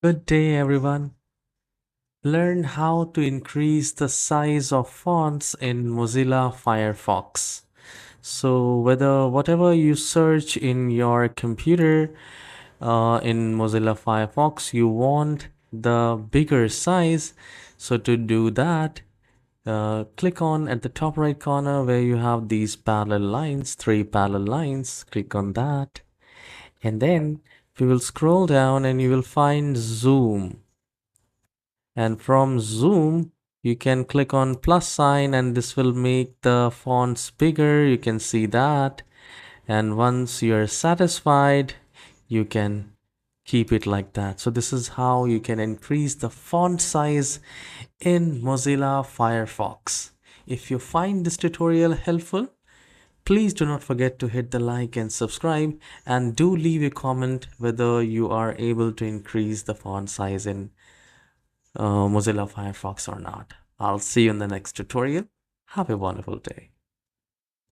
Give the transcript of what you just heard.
Good day, everyone. Learn how to increase the size of fonts in Mozilla Firefox. So whatever you search in your computer in Mozilla Firefox, you want the bigger size. So to do that, click on at the top right corner where you have these parallel lines, 3 parallel lines. Click on that. And then we will scroll down and you will find zoom. And from zoom you can click on plus sign and this will make the fonts bigger. You can see that, and once you're satisfied you can keep it like that. So this is how you can increase the font size in Mozilla Firefox. If you find this tutorial helpful, please do not forget to hit the like and subscribe, and do leave a comment whether you are able to increase the font size in Mozilla Firefox or not. I'll see you in the next tutorial. Have a wonderful day.